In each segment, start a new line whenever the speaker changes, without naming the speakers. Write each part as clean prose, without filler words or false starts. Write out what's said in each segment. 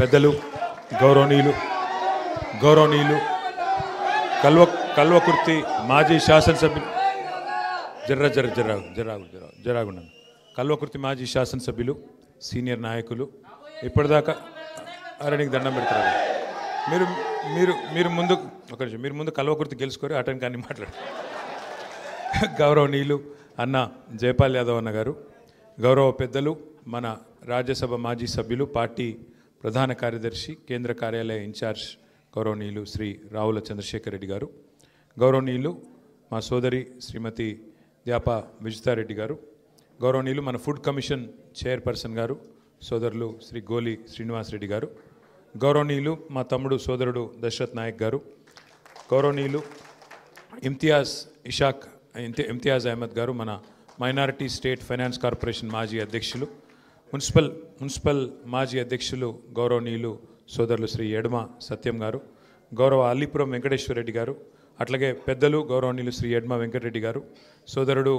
పెద్దలు గౌరవనీయులు కల్వకుర్తి మాజీ శాసనసభ్యులు జరాగుండ కల్వకుర్తి మాజీ శాసనసభ్యులు సీనియర్ నాయకులు ఇప్పటిదాకా నీకు దండం పెడతారు మీరు మీరు మీరు ముందు మీరు ముందు కల్వకుర్తి గెలుచుకొని అటెండ్ కానీ మాట్లాడు గౌరవనీయులు అన్న జయపాల్ యాదవ్ అన్న గారు, గౌరవ పెద్దలు మన రాజ్యసభ మాజీ సభ్యులు, పార్టీ ప్రధాన కార్యదర్శి, కేంద్ర కార్యాలయ ఇన్ఛార్జ్ గౌరవనీయులు శ్రీ రావుల చంద్రశేఖర్ రెడ్డి గారు, గౌరవనీయులు మా సోదరి శ్రీమతి ద్యాప విజితారెడ్డి గారు, గౌరవనీయులు మన ఫుడ్ కమిషన్ చైర్పర్సన్ గారు సోదరులు శ్రీ గోలి శ్రీనివాసరెడ్డి గారు, గౌరవనీయులు మా తమ్ముడు సోదరుడు దశరథ్ నాయక్ గారు, గౌరవనీయులు ఇమ్తియాజ్ అహ్మద్ గారు మన మైనారిటీ స్టేట్ ఫైనాన్స్ కార్పొరేషన్ మాజీ అధ్యక్షులు, మున్సిపల్ మాజీ అధ్యక్షులు గౌరవనీయులు సోదరులు శ్రీ ఎడమ సత్యం గారు, గౌరవ అల్లిపురం వెంకటేశ్వర రెడ్డి గారు, అట్లాగే పెద్దలు గౌరవనీయులు శ్రీ ఎడమ వెంకటరెడ్డి గారు, సోదరుడు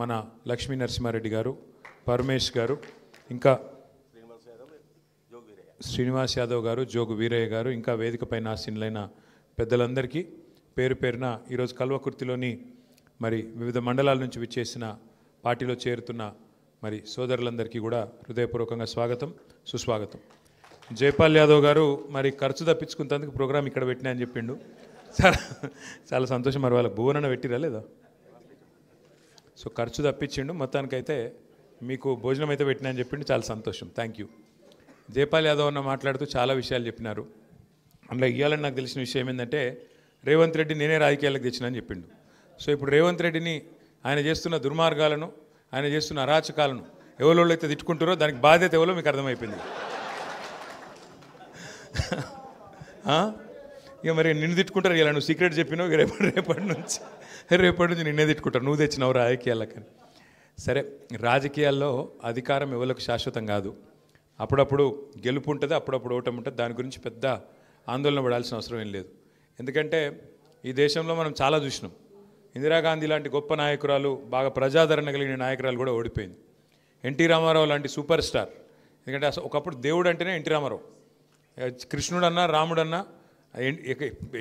మన లక్ష్మీ నరసింహారెడ్డి గారు, పరమేష్ గారు, ఇంకా శ్రీనివాస్ యాదవ్ గారు, జోగు వీరయ్య గారు, ఇంకా వేదికపైన ఆసీనులైన పెద్దలందరికీ పేరు పేరున ఈరోజు కల్వకుర్తిలోని మరి వివిధ మండలాల నుంచి విచ్చేసిన పార్టీలో చేరుతున్న మరి సోదరులందరికీ కూడా హృదయపూర్వకంగా స్వాగతం, సుస్వాగతం. జైపాల్ యాదవ్ గారు మరి ఖర్చు తప్పించుకున్నందుకు ప్రోగ్రాం ఇక్కడ పెట్టినా అని చెప్పిండు. చాలా సంతోషం. మరి వాళ్ళకి భువనన పెట్టిరా లేదా? సో ఖర్చు తప్పించిండు, మొత్తానికైతే మీకు భోజనం అయితే పెట్టినా అని చెప్పిండు. చాలా సంతోషం, థ్యాంక్ యూ. జైపాల్ యాదవ్ అన్న మాట్లాడుతూ చాలా విషయాలు చెప్పినారు. అందులో ఇవ్వాలని నాకు తెలిసిన విషయం ఏంటంటే రేవంత్ రెడ్డి నేనే రాజకీయాలకు తెచ్చినా అని చెప్పిండు. సో ఇప్పుడు రేవంత్ రెడ్డిని ఆయన చేస్తున్న దుర్మార్గాలను, ఆయన చేస్తున్న అరాచకాలను ఎవరోళ్ళు అయితే తిట్టుకుంటారో దానికి బాధ్యత ఎవరో మీకు అర్థమైపోయింది. ఇక మరి నిన్ను తిట్టుకుంటారు. ఇలా నువ్వు సీక్రెట్ చెప్పినావు, రేపటి నుంచి నిన్నే తిట్టుకుంటారు, నువ్వు తెచ్చినావు రాజకీయాలకని. సరే, రాజకీయాల్లో అధికారం ఎవరికి శాశ్వతం కాదు. అప్పుడప్పుడు గెలుపు ఉంటుంది, అప్పుడప్పుడు ఓటమి ఉంటుంది. దాని గురించి పెద్ద ఆందోళన పడాల్సిన అవసరం ఏం లేదు. ఎందుకంటే ఈ దేశంలో మనం చాలా చూసినాం. ఇందిరాగాంధీ లాంటి గొప్ప నాయకురాలు, బాగా ప్రజాదరణ కలిగిన నాయకురాలు కూడా ఓడిపోయింది. ఎన్టీ రామారావు లాంటి సూపర్ స్టార్, ఎందుకంటే అసలు ఒకప్పుడు దేవుడు అంటేనే ఎన్టీ రామారావు. కృష్ణుడన్నా రాముడన్నా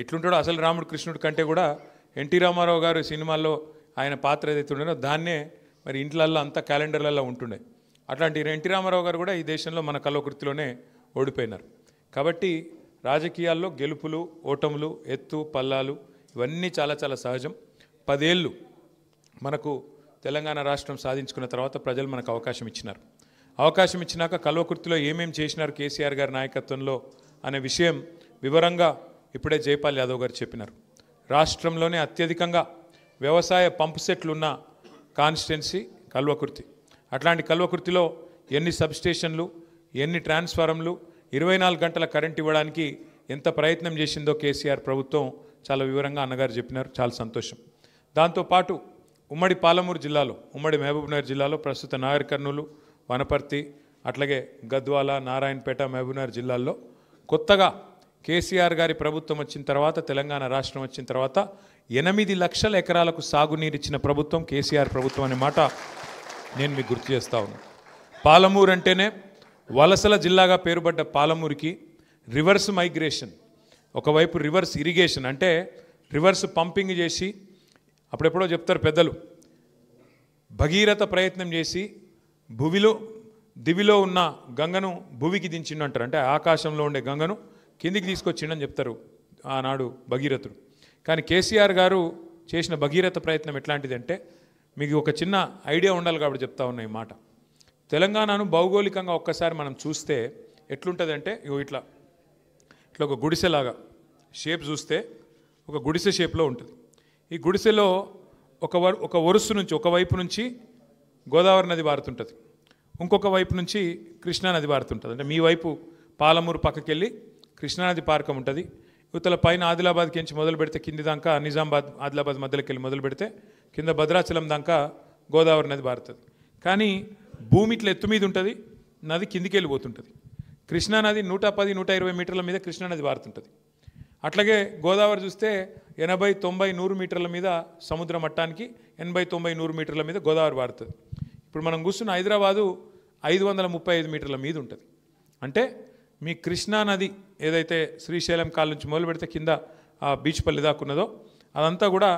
ఎట్లుంటాడో, అసలు రాముడు కృష్ణుడి కంటే కూడా ఎన్టీ రామారావు గారు సినిమాల్లో ఆయన పాత్ర ఏదైతే ఉండేనో దాన్నే మరి ఇంట్లల్లో అంతా క్యాలెండర్లలో ఉంటుండే. అట్లాంటి ఎన్టీ రామారావు గారు కూడా ఈ దేశంలో మన కల్వకుర్తిలోనే ఓడిపోయినారు. కాబట్టి రాజకీయాల్లో గెలుపులు ఓటములు, ఎత్తు పల్లాలు ఇవన్నీ చాలా చాలా సహజం. 10 ఏళ్ళు మనకు తెలంగాణ రాష్ట్రం సాధించుకున్న తర్వాత ప్రజలు మనకు అవకాశం ఇచ్చినారు. అవకాశం ఇచ్చినాక కల్వకుర్తిలో ఏమేమి చేసినారు కేసీఆర్ గారి నాయకత్వంలో అనే విషయం వివరంగా ఇప్పుడే జైపాల్ యాదవ్ గారు చెప్పినారు. రాష్ట్రంలోనే అత్యధికంగా వ్యవసాయ పంపు సెట్లు ఉన్న కాన్స్టిట్యున్సీ కల్వకుర్తి. అట్లాంటి కల్వకుర్తిలో ఎన్ని సబ్స్టేషన్లు, ఎన్ని ట్రాన్స్ఫారంలు, 24 గంటల కరెంట్ ఇవ్వడానికి ఎంత ప్రయత్నం చేసిందో కేసీఆర్ ప్రభుత్వం చాలా వివరంగా అన్నగారు చెప్పినారు. చాలా సంతోషం. దాంతోపాటు ఉమ్మడి పాలమూరు జిల్లాలో, ఉమ్మడి మహబూబ్నగర్ జిల్లాలో ప్రస్తుత నాగర్ కర్నూలు, వనపర్తి, అట్లాగే గద్వాల, నారాయణపేట, మహబూబ్నగర్ జిల్లాల్లో కొత్తగా కేసీఆర్ గారి ప్రభుత్వం వచ్చిన తర్వాత, తెలంగాణ రాష్ట్రం వచ్చిన తర్వాత 8 లక్షల ఎకరాలకు సాగునీరు ఇచ్చిన ప్రభుత్వం కేసీఆర్ ప్రభుత్వం అనే మాట నేను మీకు గుర్తు చేస్తా ఉన్నాను. పాలమూరు అంటేనే వలసల జిల్లాగా పేరుపడ్డ పాలమూరుకి రివర్స్ మైగ్రేషన్, ఒకవైపు రివర్స్ ఇరిగేషన్ అంటే రివర్స్ పంపింగ్ చేసి, అప్పుడెప్పుడో చెప్తారు పెద్దలు, భగీరథ ప్రయత్నం చేసి దివిలో ఉన్న గంగను భూమికి దించిండు అంటారు. అంటే ఆకాశంలో ఉండే గంగను కిందికి తీసుకొచ్చిండని చెప్తారు ఆనాడు భగీరథుడు. కానీ కేసీఆర్ గారు చేసిన భగీరథ ప్రయత్నం ఎట్లాంటిది అంటే, మీకు ఒక చిన్న ఐడియా ఉండాలి కాబట్టి చెప్తా ఉన్నా ఈ మాట. తెలంగాణను భౌగోళికంగా ఒక్కసారి మనం చూస్తే ఎట్లుంటుందంటే, ఇట్లా ఒక గుడిసెలాగా షేప్ చూస్తే ఒక గుడిసె షేప్లో ఉంటుంది. ఈ గుడిసెలో ఒక వరుస నుంచి, ఒకవైపు నుంచి గోదావరి నది పారుతుంటుంది, ఇంకొక వైపు నుంచి కృష్ణానది పారుతుంటుంది. అంటే మీ వైపు పాలమూరు పక్కకెళ్ళి కృష్ణానది పార్కం ఉంటుంది, యువతల పైన ఆదిలాబాద్కి నుంచి మొదలు పెడితే కింది దాకా నిజామాబాద్ ఆదిలాబాద్ మధ్యలోకి వెళ్ళి మొదలు పెడితే కింద భద్రాచలం దాకా గోదావరి నది పారుతుంది. కానీ భూమి ఇట్లా ఎత్తు మీద ఉంటుంది, నది కిందికి వెళ్ళిపోతుంటుంది. కృష్ణానది 110, 120 మీటర్ల మీద కృష్ణానది పారుతుంటుంది. అట్లాగే గోదావరి చూస్తే 80, 90, 100 మీటర్ల మీద సముద్ర మట్టానికి 80, 90, 100 మీటర్ల మీద గోదావరి పారుతుంది. ఇప్పుడు మనం కూర్చున్న హైదరాబాదు 535 మీటర్ల మీద ఉంటుంది. అంటే మీ కృష్ణా నది ఏదైతే శ్రీశైలం కాల నుంచి మొదలు పెడితే కింద ఆ బీచ్పల్లి దాకా ఉన్నదో అదంతా కూడా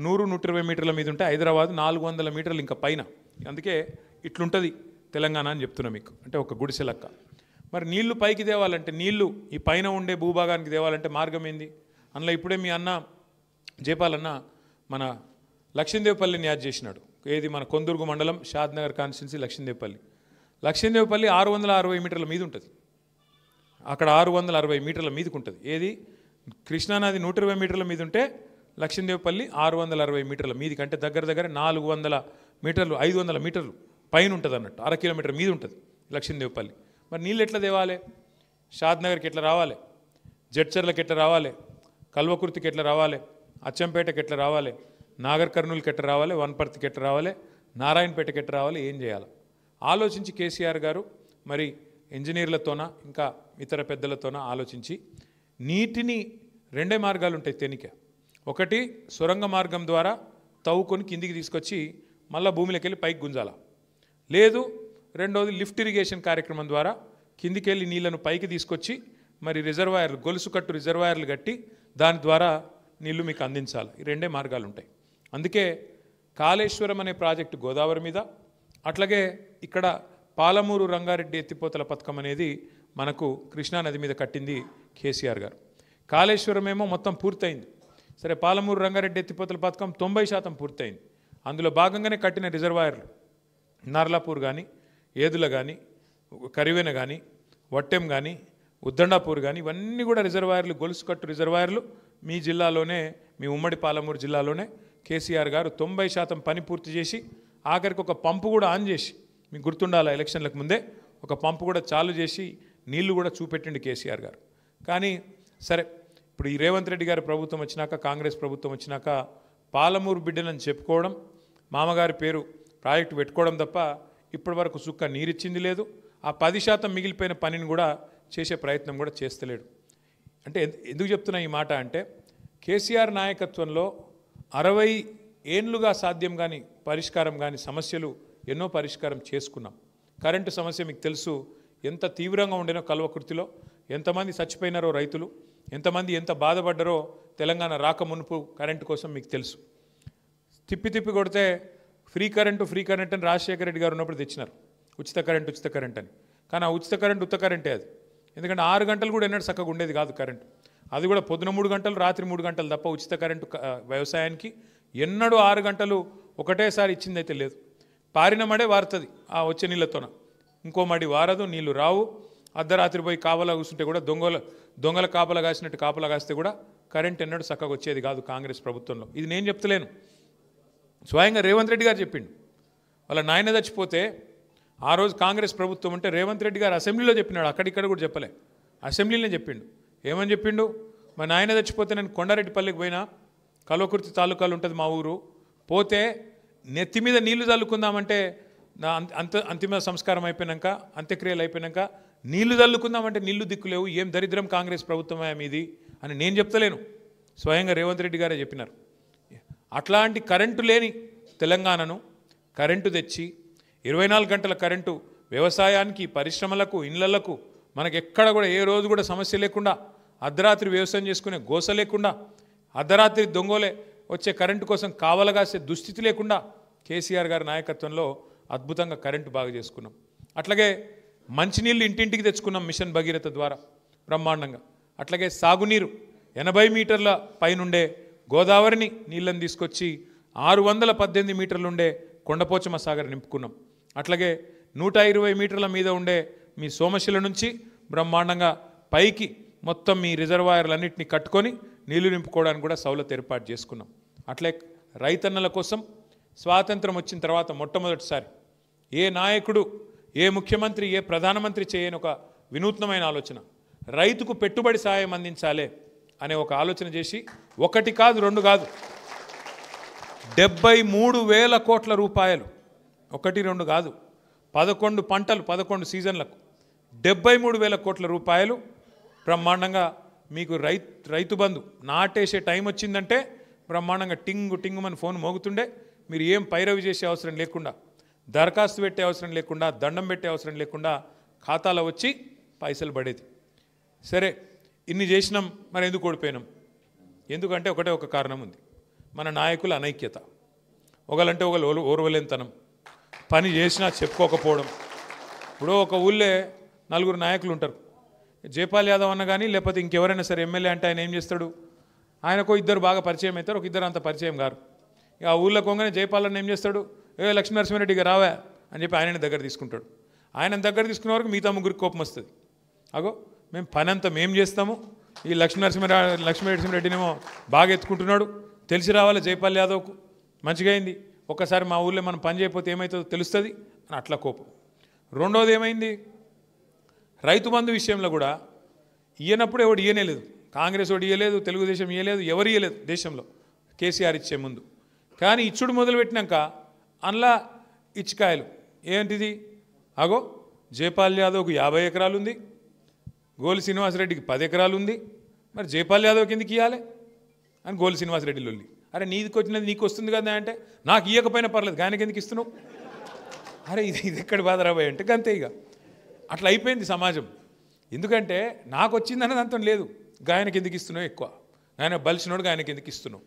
100-120 మీటర్ల మీద ఉంటే హైదరాబాద్ 400 మీటర్లు ఇంకా పైన. అందుకే ఇట్లుంటుంది తెలంగాణ అని చెప్తున్నా మీకు. అంటే ఒక గుడిసె లెక్క. మరి నీళ్లు పైకి తేవాలంటే, నీళ్లు ఈ పైన ఉండే భూభాగానికి తేవాలంటే మార్గం ఏంది? అందులో ఇప్పుడే మీ అన్న జయపాలన్న మన లక్ష్మీదేవిపల్లిని యాడ్ చేసినాడు. ఏది మన కొందుర్గు మండలం షాద్నగర్ కాన్స్టిట్యున్సీ లక్ష్మీదేవిపల్లి. లక్ష్మీదేవిపల్లి 660 మీటర్ల మీద ఉంటుంది. అక్కడ 660 మీటర్ల మీదకి ఉంటుంది. ఏది కృష్ణానది 120 మీటర్ల మీద ఉంటే లక్ష్మీదేవిపల్లి 660 మీటర్ల మీదికి, అంటే దగ్గర దగ్గర 400 మీటర్లు 500 మీటర్లు పైన ఉంటుంది అన్నట్టు. 1/2 కిలోమీటర్ మీద ఉంటుంది లక్ష్మీదేవిపల్లి. మరి నీళ్ళు ఎట్లా తేవాలి? షాద్నగర్కి ఎట్లా రావాలి? జడ్చర్లకి ఎట్లా రావాలి? కల్వకుర్తికి ఎట్లా రావాలి? అచ్చంపేటకి ఎట్లా రావాలి? నాగర్ కర్నూలుకి ఎట్లా రావాలి? వనపర్తికి ఎట్లా రావాలి? నారాయణపేటకి ఎట్లా రావాలి? ఏం చేయాలి ఆలోచించి కేసీఆర్ గారు మరి ఇంజనీర్లతోన ఇంకా ఇతర పెద్దలతోన ఆలోచించి నీటిని 2 మార్గాలు ఉంటాయి తెనిక. ఒకటి సొరంగ మార్గం ద్వారా తవ్వుకొని కిందికి తీసుకొచ్చి మళ్ళీ భూమిలోకి వెళ్ళి పైకి గుంజాల. లేదు రెండోది లిఫ్ట్ ఇరిగేషన్ కార్యక్రమం ద్వారా కిందికి వెళ్ళి నీళ్లను పైకి తీసుకొచ్చి మరి రిజర్వాయర్లు, గొలుసు కట్టు రిజర్వాయర్లు కట్టి దాని ద్వారా నీళ్లు మీకు అందించాలి. ఈ 2 మార్గాలు ఉంటాయి. అందుకే కాళేశ్వరం అనే ప్రాజెక్టు గోదావరి మీద, అట్లాగే ఇక్కడ పాలమూరు రంగారెడ్డి ఎత్తిపోతల పథకం అనేది మనకు కృష్ణానది మీద కట్టింది కేసీఆర్ గారు. కాళేశ్వరం ఏమో మొత్తం పూర్తయింది. సరే, పాలమూరు రంగారెడ్డి ఎత్తిపోతల పథకం 90% పూర్తయింది. అందులో భాగంగానే కట్టిన రిజర్వాయర్లు నార్లాపూర్ కానీ, ఏదుల కానీ, కరివెన కానీ, వట్టెం కానీ, ఉద్దండాపూర్ కానీ, ఇవన్నీ కూడా రిజర్వాయర్లు, గొలుసు కట్టు రిజర్వాయర్లు మీ జిల్లాలోనే, మీ ఉమ్మడి పాలమూరు జిల్లాలోనే కేసీఆర్ గారు 90% పని పూర్తి చేసి ఆఖరికి ఒక పంపు కూడా ఆన్ చేసి, మీకు గుర్తుండాల ఎలక్షన్లకు ముందే ఒక పంపు కూడా చాలు చేసి నీళ్లు కూడా చూపెట్టిండు కేసీఆర్ గారు. కానీ సరే, ఇప్పుడు ఈ రేవంత్ రెడ్డి గారి ప్రభుత్వం వచ్చినాక, కాంగ్రెస్ ప్రభుత్వం వచ్చినాక పాలమూరు బిడ్డలని చెప్పుకోవడం, మామగారి పేరు ప్రాజెక్టు పెట్టుకోవడం తప్ప ఇప్పటి వరకు సుక్క నీరిచ్చింది లేదు. ఆ 10% మిగిలిపోయిన పనిని కూడా చేసే ప్రయత్నం కూడా చేస్తలేడు. అంటే ఎందుకు చెప్తున్నా ఈ మాట అంటే, కేసీఆర్ నాయకత్వంలో 60 ఏళ్లుగా సాధ్యం కానీ పరిష్కారం కానీ సమస్యలు ఎన్నో పరిష్కారం చేసుకున్నాం. కరెంటు సమస్య మీకు తెలుసు ఎంత తీవ్రంగా ఉండేనో. కల్వకుర్తిలో ఎంతమంది చచ్చిపోయినారో రైతులు, ఎంతమంది ఎంత బాధపడ్డారో తెలంగాణ రాక మునుపు కరెంటు కోసం మీకు తెలుసు. తిప్పి కొడితే ఫ్రీ కరెంటు అని రాజశేఖర రెడ్డి గారు ఉన్నప్పుడు తెచ్చినారు, ఉచిత కరెంట్ అని. కానీ ఆ ఉచిత కరెంటు ఉత్త కరెంటే అది. ఎందుకంటే 6 గంటలు కూడా ఎన్నడూ చక్కగా ఉండేది కాదు కరెంటు. అది కూడా పొద్దున 3 గంటలు, రాత్రి 3 గంటలు తప్ప ఉచిత కరెంటు వ్యవసాయానికి ఎన్నడూ 6 గంటలు ఒకటేసారి ఇచ్చిందైతే లేదు. పారిన మడే వారుతుంది ఆ వచ్చే నీళ్ళతోన, ఇంకో మడి వారదు, నీళ్లు రావు. అర్ధరాత్రి పోయి కాపలా కూర్చుంటే కూడా దొంగల కాపలా కాసినట్టు కాపలా కాస్తే కూడా కరెంట్ ఎన్నడూ చక్కగా వచ్చేది కాదు కాంగ్రెస్ ప్రభుత్వంలో. ఇది నేను చెప్తలేను, స్వయంగా రేవంత్ రెడ్డి గారు చెప్పిండు. వాళ్ళ నాయన చచ్చిపోతే ఆ రోజు కాంగ్రెస్ ప్రభుత్వం ఉంటే రేవంత్ రెడ్డి గారు అసెంబ్లీలో చెప్పినాడు, అక్కడిక్కడ కూడా చెప్పలే, అసెంబ్లీలోనే చెప్పిండు. ఏమని చెప్పిండు? మా నాయన చచ్చిపోతే నేను కొండారెడ్డిపల్లికి పోయినా, కల్వకుర్తి తాలూకాలు ఉంటుంది మా ఊరు, పోతే నెత్తి మీద నీళ్లు చల్లుకుందామంటే నా అంతిమ సంస్కారం అయిపోయినాక, అంత్యక్రియలు అయిపోయినాక నీళ్లు చల్లుకుందామంటే నీళ్లు దిక్కులేవు, ఏం దరిద్రం కాంగ్రెస్ ప్రభుత్వమే మీది అని నేను చెప్తలేను, స్వయంగా రేవంత్ రెడ్డి గారే చెప్పినారు. అట్లాంటి కరెంటు లేని తెలంగాణను కరెంటు తెచ్చి 24 గంటల కరెంటు వ్యవసాయానికి, పరిశ్రమలకు, ఇళ్లకు, మనకు ఎక్కడ కూడా ఏ రోజు కూడా సమస్య లేకుండా, అర్ధరాత్రి వ్యవసాయం చేసుకునే గోస లేకుండా, అర్ధరాత్రి దొంగలే వచ్చే కరెంటు కోసం కావలగాసే దుస్థితి లేకుండా కేసీఆర్ గారి నాయకత్వంలో అద్భుతంగా కరెంటు బాగా చేసుకున్నాం. అట్లాగే మంచినీళ్ళు ఇంటింటికి తెచ్చుకున్నాం మిషన్ భగీరథ ద్వారా బ్రహ్మాండంగా. అట్లాగే సాగునీరు 80 మీటర్ల పైనుండే గోదావరిని నీళ్ళని తీసుకొచ్చి 618 మీటర్లుండే కొండపోచమ్మ సాగర్ నింపుకున్నాం. అట్లాగే 120 మీటర్ల మీద ఉండే మీ సోమశిల నుంచి బ్రహ్మాండంగా పైకి మొత్తం మీ రిజర్వాయర్లన్నింటినీ కట్టుకొని నీళ్లు నింపుకోవడానికి కూడా సౌలత్ ఏర్పాటు చేసుకున్నాం. అట్లే రైతన్నల కోసం స్వాతంత్రం వచ్చిన తర్వాత మొట్టమొదటిసారి ఏ నాయకుడు, ఏ ముఖ్యమంత్రి, ఏ ప్రధానమంత్రి చేయని ఒక వినూత్నమైన ఆలోచన, రైతుకు పెట్టుబడి సాయం అందించాలి అనే ఒక ఆలోచన చేసి 1 కాదు 2 కాదు 73,000 కోట్ల రూపాయలు, 1 2 కాదు 11 పంటలు 11 సీజన్లకు 73,000 కోట్ల రూపాయలు బ్రహ్మాండంగా మీకు రైతు బంధు నాటేసే టైం వచ్చిందంటే బ్రహ్మాండంగా టింగుమని ఫోన్ మోగుతుండే. మీరు ఏం పైరవి చేసే అవసరం లేకుండా, దరఖాస్తు పెట్టే అవసరం లేకుండా, దండం పెట్టే అవసరం లేకుండా ఖాతాలో వచ్చి పైసలు పడేది. సరే ఇన్ని చేసినాం, మరి ఎందుకు ఓడిపోయినాం? ఎందుకంటే ఒకటే ఒక కారణం ఉంది, మన నాయకుల అనైక్యత. ఒకళ్ళంటే ఒకళ్ళు ఓర్వలేనితనం, పని చేసినా చెప్పుకోకపోవడం. ఇప్పుడు ఒక ఊళ్ళే నలుగురు నాయకులు ఉంటారు, జైపాల్ యాదవ్ అన్న కానీ లేకపోతే ఇంకెవరైనా సరే ఎమ్మెల్యే అంటే ఆయన ఏం చేస్తాడు, ఆయనకు ఇద్దరు బాగా పరిచయం అవుతారు, ఒక ఇద్దరు అంత పరిచయం గారు. ఇక ఆ ఊళ్ళో కొంగనే జైపాల్ అన్న ఏం చేస్తాడు, లక్ష్మీనరసింహారెడ్డిగా రావా అని చెప్పి ఆయనని దగ్గర తీసుకుంటాడు. ఆయన దగ్గర తీసుకునే వరకు మిగతా ముగ్గురికి కోపం వస్తుంది. అగో మేము పని అంతా మేము చేస్తాము, ఈ లక్ష్మీనరసింహారెడ్డినేమో బాగా ఎత్తుకుంటున్నాడు, తెలిసి రావాలి జైపాల్ యాదవ్కు, మంచిగా అయింది, ఒక్కసారి మా ఊళ్ళో మనం పని చేయకపోతే ఏమవుతుందో తెలుస్తుంది అని అట్లా కోపం. రెండోది ఏమైంది, రైతు బంధు విషయంలో కూడా ఇయ్యనప్పుడు ఎవడు ఇయ్యలేదు, కాంగ్రెస్ వాడు ఇయ్యలేదు, తెలుగుదేశం ఇయ్యలేదు, ఎవరు ఇయ్యలేదు దేశంలో కేసీఆర్ ఇచ్చే ముందు. కానీ ఇచ్చుడు మొదలుపెట్టినాక అందులో ఇచ్చికాయలు ఏంటిది, అగో జైపాల్ యాదవ్కు 50 ఎకరాలు ఉంది, గోలి శ్రీనివాసరెడ్డికి 10 ఎకరాలు ఉంది, మరి జైపాల్ యాదవ్కి ఎందుకు ఇవ్వాలి అని గోలి శ్రీనివాసరెడ్డి లొల్లి. అరే నీకు వచ్చినది నీకు వస్తుంది కదా అంటే, నాకు ఇవ్వకపోయినా పర్లేదు గాయనకి ఎందుకు ఇస్తున్నావు? అరే ఇది ఎక్కడి బాధ రాబోయే అంటే అంతే. ఇక అట్లా అయిపోయింది సమాజం. ఎందుకంటే నాకు వచ్చిందన్నది అంతం లేదు, గాయనకి ఎందుకు ఇస్తున్నావు ఎక్కువ, గాయన బలిసినోడు గాయనకి ఎందుకు ఇస్తున్నావు?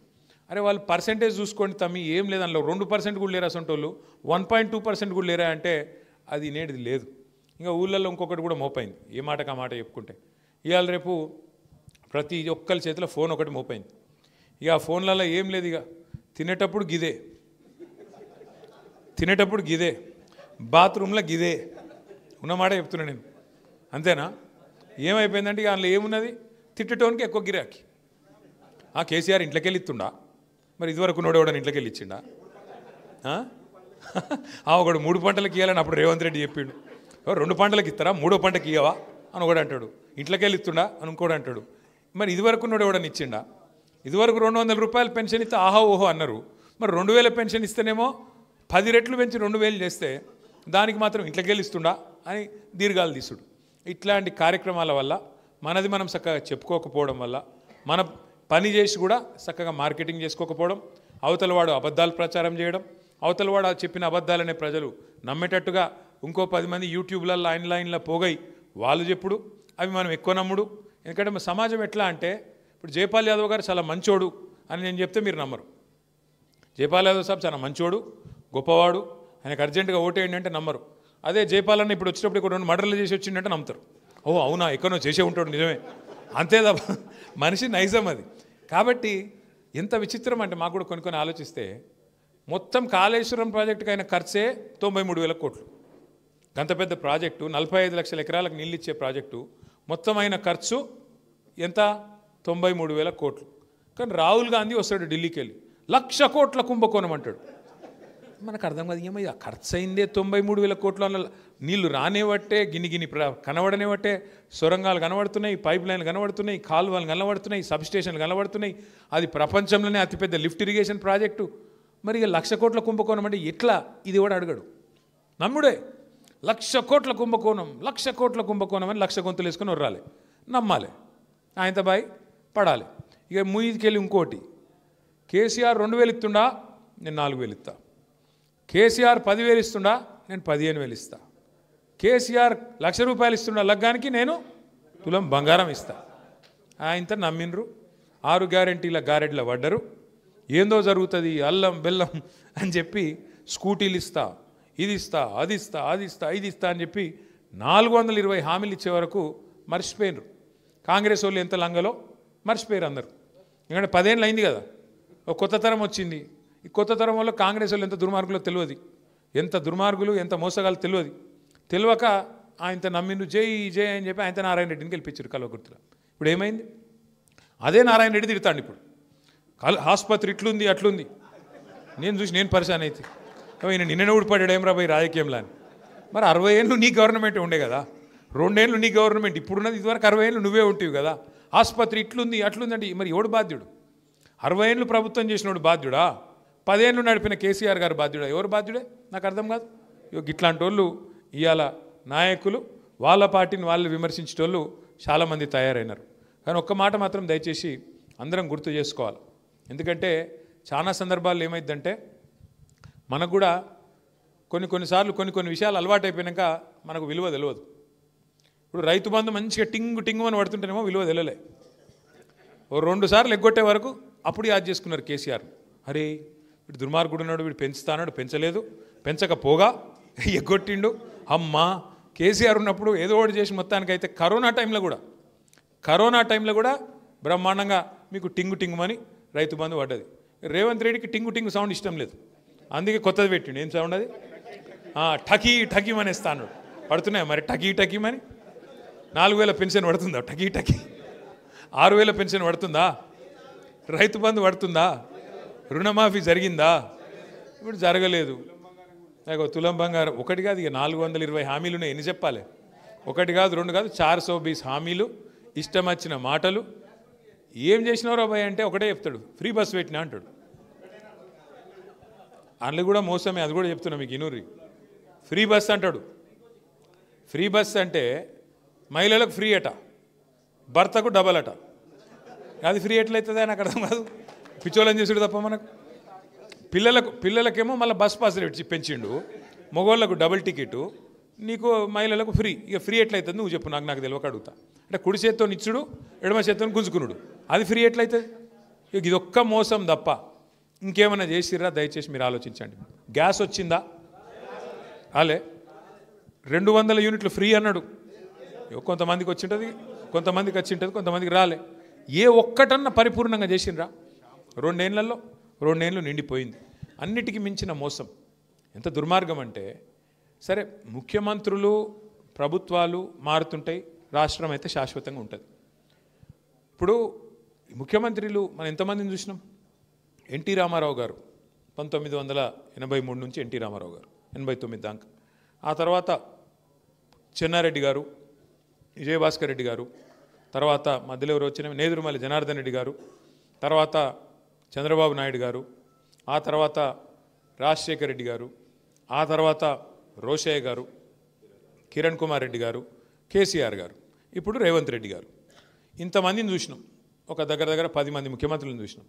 అరే వాళ్ళు పర్సెంటేజ్ చూసుకోండి తమ్మి, ఏం లేదు అందులో 2% కూడా లేరా అసంటోళ్ళు, 1.2% కూడా లేరా అంటే అది నేటిది లేదు. ఇంకా ఊళ్ళల్లో ఇంకొకటి కూడా మోపైంది, ఏ మాటకు ఆ మాట చెప్పుకుంటే. ఇవాళ రేపు ప్రతి ఒక్కరి చేతిలో ఫోన్ ఒకటి మోపైంది. ఇక ఆ ఫోన్లలో ఏం లేదు, ఇక తినేటప్పుడు గిదే, బాత్రూంలో గిదే, ఉన్నమాట చెప్తున్నా నేను, అంతేనా? ఏమైపోయిందంటే ఇక అందులో ఏమున్నది, తిట్టటోనికి ఎక్కువ గిరాకీ. ఆ కేసీఆర్ ఇంట్లోకి వెళ్ళి ఇస్తుండా, మరి ఇదివరకు నోడేవాడని ఇంట్లోకి వెళ్ళి ఇచ్చిండా? ఒకడు 3 పంటలకు ఇవ్వాలని అప్పుడు రేవంత్ రెడ్డి చెప్పిండు, 2 పంటలకు ఇస్తారా, 3వ పంటకి ఇవ్వవా అని ఒకడు అంటాడు, ఇంట్లోకి వెళ్ళి ఇస్తుండా అని ఇంకోటి అంటాడు. మరి ఇదివరకు నోడేవాడని ఇచ్చిండా? ఇదివరకు 200 రూపాయలు పెన్షన్ ఇస్తే ఆహా ఓహో అన్నారు, మరి 2000 పెన్షన్ ఇస్తేనేమో 10 రెట్లు పెంచి 2000 చేస్తే దానికి మాత్రం ఇంట్లోకి వెళ్ళి ఇస్తుండా అని దీర్ఘాలు తీసుడు. ఇట్లాంటి కార్యక్రమాల వల్ల మనది మనం చక్కగా చెప్పుకోకపోవడం వల్ల, మన పని చేసి కూడా చక్కగా మార్కెటింగ్ చేసుకోకపోవడం, అవతల వాడు అబద్ధాలు ప్రచారం చేయడం, అవతల వాడు చెప్పిన అబద్ధాలనే ప్రజలు నమ్మేటట్టుగా ఇంకో 10 మంది యూట్యూబ్లలో లైన్లో పోగై వాళ్ళు చెప్పుడు, అవి మనం ఎక్కువ నమ్ముడు. ఎందుకంటే మన సమాజం ఎట్లా అంటే, ఇప్పుడు జైపాల్ యాదవ్ గారు చాలా మంచోడు అని నేను చెప్తే మీరు నమ్మరు. జైపాల్ యాదవ్ సాబ్ చాలా మంచోడు, గొప్పవాడు, ఆయనకు అర్జెంటుగా ఓటేయండి అంటే నమ్మరు. అదే జైపాల్ అన్న ఇప్పుడు వచ్చేటప్పుడు ఇక్కడ 2 మర్డర్లు చేసి వచ్చిందంటే నమ్ముతారు. ఓ అవునా, ఎక్కడో చేసే ఉంటాడు, నిజమే, అంతే తప్ప మనిషి నైజం అది. కాబట్టి ఎంత విచిత్రం అంటే, మాకు కూడా కొన్ని ఆలోచిస్తే మొత్తం కాళేశ్వరం ప్రాజెక్టుకి అయిన ఖర్చే 93,000 కోట్లు. అంత పెద్ద ప్రాజెక్టు, 45 లక్షల ఎకరాలకు నీళ్ళు ఇచ్చే ప్రాజెక్టు, మొత్తం అయిన ఖర్చు ఎంత? 93,000 కోట్లు. కానీ రాహుల్ గాంధీ వస్తాడు ఢిల్లీకి వెళ్ళి 1,00,000 కోట్ల కుంభకోణం అంటాడు. మనకు అర్థం కాదు, ఏమయ్యా ఖర్చు అయిందే 93,000 కోట్లు, అన్న నీళ్లు రానేవట్టే, గిని కనబడనేవట్టే, సొరంగాలు కనబడుతున్నాయి, పైప్ లైన్లు కనబడుతున్నాయి, కాలువలు కనబడుతున్నాయి, సబ్స్టేషన్లు కనబడుతున్నాయి, అది ప్రపంచంలోనే అతిపెద్ద లిఫ్ట్ ఇరిగేషన్ ప్రాజెక్టు. మరి ఇక 1,00,000 కోట్ల కుంభకోణం అంటే ఎట్లా? ఇది కూడా అడగడు, నమ్ముడే. 1,00,000 కోట్ల కుంభకోణం, 1,00,000 కోట్ల కుంభకోణం అని 1,00,000 గొంతులు వేసుకొని ఉర్రాలి, నమ్మాలి, ఆయనతో బాయ్ పడాలి. ఇక ముయ్యికెళ్ళి ఇంకోటి, కేసీఆర్ 2,000 ఇస్తుండా, నేను 4,000 ఇస్తా. కేసీఆర్ 10,000 ఇస్తుండా, నేను 15,000 ఇస్తా. కేసీఆర్ 1,00,000 రూపాయలు ఇస్తుండా లగ్గానికి, నేను తులం బంగారం ఇస్తా. ఆయనతో నమ్మిండ్రు, 6 గ్యారెంటీల గారెడ్ల పడ్డరు. ఏందో జరుగుతుంది అల్లం బెల్లం అని చెప్పి స్కూటీలు ఇస్తా, ఇది ఇస్తా, అది ఇస్తా, అది ఇస్తా, ఇది ఇస్తా అని చెప్పి 420 హామీలు ఇచ్చే వరకు మర్చిపోయినరు. కాంగ్రెస్ వాళ్ళు ఎంత లంగలో మర్చిపోయారు అందరు. ఎందుకంటే 10 ఏళ్ళు అయింది కదా, ఒక కొత్త తరం వచ్చింది. ఈ కొత్త తరం వల్ల కాంగ్రెస్ వాళ్ళు ఎంత దుర్మార్గులో తెలియదు, ఎంత దుర్మార్గులు ఎంత మోసగాలు తెలియక ఆయనతో నమ్మిండు, జై జై అని చెప్పి ఆయనతో నారాయణ రెడ్డిని గెలిపించారు కల్వకుర్తిలో. ఇప్పుడు ఏమైంది, అదే నారాయణ రెడ్డి తిడతాడు ఇప్పుడు, ఆసుపత్రి ఇట్లుంది అట్లుంది. నేను చూసి నేను పరిశాన్ అయితే, ఈయన నిన్ననే ఊడిపడ్డాడు ఏం రాబోయే రాజకీయంలో అని. మరి 60 ఏళ్ళు నీ గవర్నమెంట్ ఉండే కదా, 2 ఏళ్ళు నీ గవర్నమెంట్, ఇప్పుడున్నది, ఇదివరకు 60 ఏళ్ళు నువ్వే ఉంటావు కదా. ఆసుపత్రి ఇట్లుంది అట్లుంది అంటే మరి ఎవడు బాధ్యుడు? 60 ఏళ్ళు ప్రభుత్వం చేసినోడు బాధ్యుడా? 10 ఏళ్ళు నడిపిన కేసీఆర్ గారు బాధ్యుడా? ఎవరు బాధ్యుడే? నాకు అర్థం కాదు. ఇట్లాంటి వాళ్ళు ఇవాళ నాయకులు వాళ్ళ పార్టీని వాళ్ళు విమర్శించేటోళ్ళు చాలామంది తయారైనారు. కానీ ఒక్క మాట మాత్రం దయచేసి అందరం గుర్తు చేసుకోవాలి. ఎందుకంటే చాలా సందర్భాల్లో ఏమైందంటే, మనకు కూడా కొన్నిసార్లు కొన్ని విషయాలు అలవాటు అయిపోయాక మనకు విలువ తెలియదు. ఇప్పుడు రైతు బంధు మంచిగా టింగు టింగు అని పడుతుంటేనేమో విలువ తెలియలే. ఓ 2 సార్లు ఎగ్గొట్టే వరకు అప్పుడు యాద్ చేసుకున్నారు కేసీఆర్. అరే వీడు దుర్మార్గుడు ఉన్నాడు, వీడు పెంచుతానాడు, పెంచలేదు, పెంచకపోగా ఎగ్గొట్టిండు. అమ్మా కేసీఆర్ ఉన్నప్పుడు ఏదో ఒకటి చేసి మొత్తానికైతే కరోనా టైంలో కూడా బ్రహ్మాండంగా మీకు టింగు టింగుమని రైతు బంధు పడ్డది. రేవంత్ రెడ్డికి టింగు టింగు సౌండ్ ఇష్టం లేదు, అందుకే కొత్తది పెట్టిండు. ఏం సౌండ్ అది? ఠకీ ఠకీమనేస్తా అన్నాడు. పడుతున్నాయి మరి ఠకీ ఠకీమని? 4000 పెన్షన్ పడుతుందా? ఠకీ ఠకీ 6000 పెన్షన్ పడుతుందా? రైతు బంధు పడుతుందా? రుణమాఫీ జరిగిందా? ఇప్పుడు జరగలేదు. తులం బంగారం ఒకటి కాదు, ఇక 420 హామీలు ఉన్నాయి. ఎన్ని చెప్పాలి? 1 కాదు 2 కాదు 420 హామీలు, ఇష్టం వచ్చిన మాటలు. ఏం చేసినారో అబ్బాయి అంటే ఒకటే చెప్తాడు, ఫ్రీ బస్ పెట్టినా అంటాడు. అందులో కూడా మోసమే, అది కూడా చెప్తున్నా మీకు ఇనూరి. ఫ్రీ బస్ అంటాడు. ఫ్రీ బస్ అంటే మహిళలకు ఫ్రీ అట, భర్తకు డబల్ అట. అది ఫ్రీ ఎట్లయితుంది అని అక్కడ కాదు, పిచ్చోళ్ళని చేసుడు తప్ప మనకు. పిల్లలకేమో మళ్ళీ బస్ పాస్ రేట్ పెంచిండు, మగవాళ్ళకు డబుల్ టికెట్, నీకు మహిళలకు ఫ్రీ. ఇక ఫ్రీ ఎట్లయితుంది నువ్వు చెప్పు, నాకు తెలియక అడుగుతా. అంటే కుడి చేత్తో నిచ్చుడు, ఎడమ చేత్తో గుంజుకునుడు, అది ఫ్రీ ఎట్లయితుంది? ఇక ఇదొక్క మోసం తప్ప ఇంకేమైనా చేసిర్రా? దయచేసి మీరు ఆలోచించండి. గ్యాస్ వచ్చిందా? అలే 200 యూనిట్లు ఫ్రీ అన్నాడు. కొంతమందికి వచ్చింటుంది, కొంతమందికి వచ్చింటుంది, కొంతమందికి రాలే. ఏ ఒక్కటన్నా పరిపూర్ణంగా చేసిండ్రా? 2 ఏళ్ళు నిండిపోయింది. అన్నిటికీ మించిన మోసం. ఎంత దుర్మార్గం అంటే, సరే ముఖ్యమంత్రులు ప్రభుత్వాలు మారుతుంటాయి, రాష్ట్రం అయితే శాశ్వతంగా ఉంటుంది. ఇప్పుడు ముఖ్యమంత్రులు మనం ఎంతమందిని చూసినాం? ఎన్టీ రామారావు గారు 1983 నుంచి ఎన్టీ రామారావు గారు 89 దాకా. ఆ తర్వాత చెన్నారెడ్డి గారు, విజయభాస్కర్ రెడ్డి గారు, తర్వాత మధ్యలో ఎవరు వచ్చిన నేదురుమల్లి జనార్దన్ రెడ్డి గారు, తర్వాత చంద్రబాబు నాయుడు గారు, ఆ తర్వాత రాజశేఖర్ రెడ్డి గారు, ఆ తర్వాత రోషయ్య గారు, కిరణ్ కుమార్ రెడ్డి గారు, కేసీఆర్ గారు, ఇప్పుడు రేవంత్ రెడ్డి గారు. ఇంతమందిని చూసినాం. ఒక దగ్గర 10 మంది ముఖ్యమంత్రులను చూసినాం.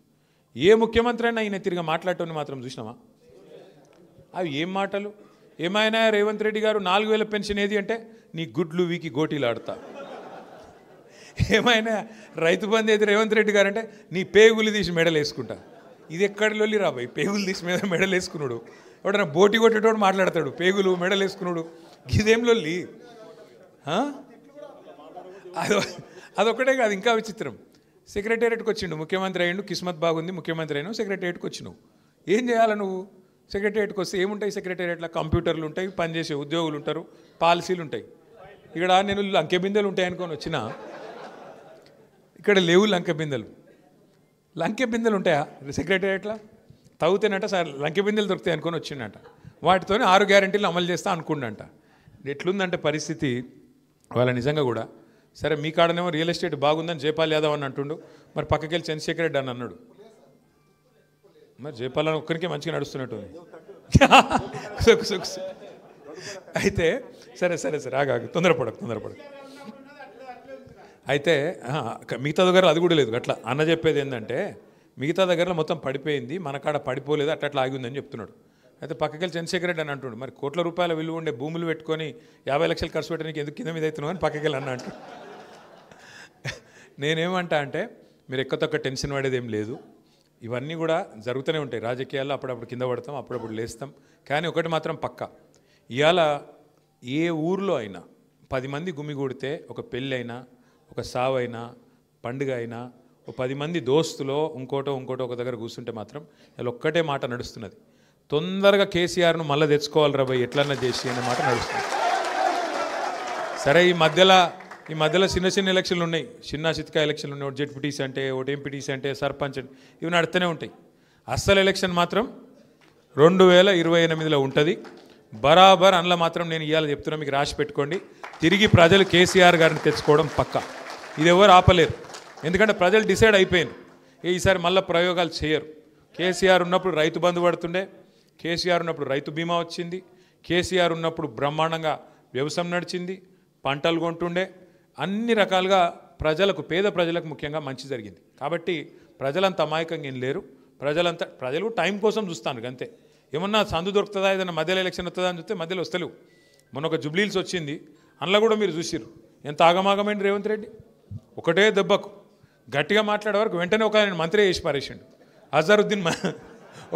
ఏ ముఖ్యమంత్రి అయినా ఈయన తిరిగి మాట్లాడటం మాత్రం చూసినామా? అవి ఏం మాటలు? ఏమైనా రేవంత్ రెడ్డి గారు 4000 పెన్షన్ ఏది అంటే నీ గుడ్లు వీకి గోటీలు ఆడతా. ఏమైనా రైతు బంధు ఏది రేవంత్ రెడ్డి గారు అంటే నీ పేగులు తీసి మెడలు వేసుకుంటా. ఇది ఎక్కడి లొల్లి రాబాయి? పేగులు తీసి మెడలు వేసుకున్నాడు. ఎవడన్నా బోటి కొట్టేటోడు మాట్లాడతాడు, పేగులు మెడలు వేసుకున్నాడు. ఇదేం లొల్లి? అదొక్కటే కాదు, ఇంకా విచిత్రం. సెక్రటేరియట్కి వచ్చిండు, ముఖ్యమంత్రి అయ్యిండు, కిస్మత్ బాగుంది, ముఖ్యమంత్రి అయినావు, సెక్రటేరియట్కి వచ్చినావు. ఏం చేయాలి నువ్వు? సెక్రటేరియట్కి వస్తే ఏముంటాయి? సెక్రటేరియట్లో కంప్యూటర్లు ఉంటాయి, పనిచేసే ఉద్యోగులు ఉంటారు, పాలసీలు ఉంటాయి. ఇక్కడ నేను లంకె బిందెలు ఉంటాయి అనుకొని వచ్చినా, ఇక్కడ లేవు లంకె బిందెలు ఉంటాయా సెక్రటేరియట్లో? తవ్వుతేనట సార్ లంకె బిందెలు దొరుకుతాయి అనుకొని వచ్చిండట. వాటితోనే 6 గ్యారెంటీలు అమలు చేస్తా అనుకుండంట. ఎట్లుందంటే పరిస్థితి వాళ్ళ నిజంగా కూడా. సరే మీ కాడనేమో రియల్ ఎస్టేట్ బాగుందని జయపాల్ యాదవ్ అని అంటుండు, మరి పక్కకెళ్ళి చంద్రశేఖర్ రెడ్డి అని అన్నాడు. మరి జయపాల్ అని ఒక్కరికే మంచిగా నడుస్తున్నట్టు. అయితే సరే ఆగాగు, తొందరపడకు. అయితే మిగతా దగ్గర అది కూడా లేదు. అట్లా అన్న చెప్పేది ఏంటంటే, మిగతా దగ్గర మొత్తం పడిపోయింది, మన కాడ పడిపోలేదు, అట్లా ఆగి ఉందని చెప్తున్నాడు. అయితే పక్కకెళ్ళి చంద్రశేఖర్ రెడ్డి అని అంటుండు, మరి కోట్ల రూపాయల విలువ ఉండే భూములు పెట్టుకొని 50 లక్షలు ఖర్చు పెట్టడానికి ఎందుకు కింద మీద అవుతున్నావు అని పక్కకెళ్ళి అన్న అంటు. నేనేమంటా అంటే, మీరు ఎక్కతొక్క టెన్షన్ పడేది ఏం లేదు. ఇవన్నీ కూడా జరుగుతూనే ఉంటాయి రాజకీయాల్లో. అప్పుడప్పుడు కింద పడతాం, అప్పుడప్పుడు లేస్తాం. కానీ ఒకటి మాత్రం పక్కా, ఇవాళ ఏ ఊర్లో అయినా 10 మంది గుమిగూడితే, ఒక పెళ్ళి అయినా, ఒక సావైనా, పండుగ అయినా, ఒక 10 మంది దోస్తులో ఇంకోటో ఒక దగ్గర కూర్చుంటే మాత్రం ఇలా ఒక్కటే మాట నడుస్తున్నది, తొందరగా కేసీఆర్ను మళ్ళీ తెచ్చుకోవాలి రాబాయ్ ఎట్లన్నా చేసి అనే మాట నడుస్తుంది. సరే ఈ మధ్యలో చిన్న ఎలక్షన్లు ఉన్నాయి, చిన్న చిత్కా ఎలక్షన్లు ఉన్నాయి. ఒకటి జెడ్పీటీసీ అంటే, ఒకటి ఎంపీటీసీ అంటే, సర్పంచ్ అంటే, ఇవి నడుస్తూనే ఉంటాయి. అస్సలు ఎలక్షన్ మాత్రం 2028లో ఉంటుంది బరాబర్. అందులో మాత్రం నేను ఇవాళ చెప్తున్నా, మీకు రాసి పెట్టుకోండి, తిరిగి ప్రజలు కేసీఆర్ గారిని తెచ్చుకోవడం పక్కా. ఇది ఎవరు ఆపలేరు, ఎందుకంటే ప్రజలు డిసైడ్ అయిపోయింది. ఈసారి మళ్ళీ ప్రయోగాలు చేయరు. కేసీఆర్ ఉన్నప్పుడు రైతు బంధు పడుతుండే, కేసీఆర్ ఉన్నప్పుడు రైతు బీమా వచ్చింది, కేసీఆర్ ఉన్నప్పుడు బ్రహ్మాండంగా వ్యవసాయం నడిచింది, పంటలు కొంటుండే, అన్ని రకాలుగా ప్రజలకు, పేద ప్రజలకు ముఖ్యంగా మంచి జరిగింది. కాబట్టి ప్రజలంతా అమాయకంగా ఏం లేరు. ప్రజలు టైం కోసం చూస్తాను అంతే. ఏమన్నా సందు దొరుకుతుందా, ఏదైనా మధ్యలో ఎలక్షన్ వస్తుందా అని చూస్తే మధ్యలో వస్తలేవు. మొన్న ఒక జుబ్లీల్స్ వచ్చింది, అందులో కూడా మీరు చూసిర్రు ఎంత ఆగమాగమైన రేవంత్ రెడ్డి ఒకటే దెబ్బకు గట్టిగా మాట్లాడే వరకు వెంటనే ఒక ఆయన మంత్రి చేసి పారేసిండు అజారుద్దీన్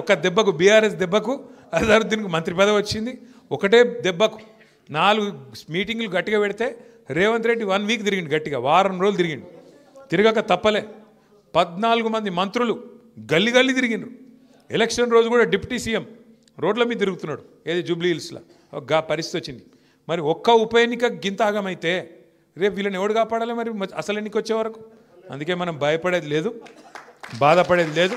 ఒక దెబ్బకు బీఆర్ఎస్ దెబ్బకు అజారుద్దీన్కు మంత్రి పదవి వచ్చింది ఒకటే దెబ్బకు 4 మీటింగులు గట్టిగా పెడితే రేవంత్ రెడ్డి 1 వీక్ తిరిగిండు గట్టిగా వారం రోజులు తిరిగిండు తిరగక తప్పలే 14 మంది మంత్రులు గల్లి గల్లి తిరిగిండ్రు ఎలక్షన్ రోజు కూడా డిప్యూటీ సీఎం రోడ్ల మీద తిరుగుతున్నాడు ఏది జూబ్లీ హిల్స్లో ఒక పరిస్థితి వచ్చింది మరి ఒక్క ఉప ఎన్నిక గింతాగమైతే రేపు వీళ్ళని ఎవడు కాపాడాలి మరి అసలు ఎన్నిక వచ్చే వరకు అందుకే మనం భయపడేది లేదు బాధపడేది లేదు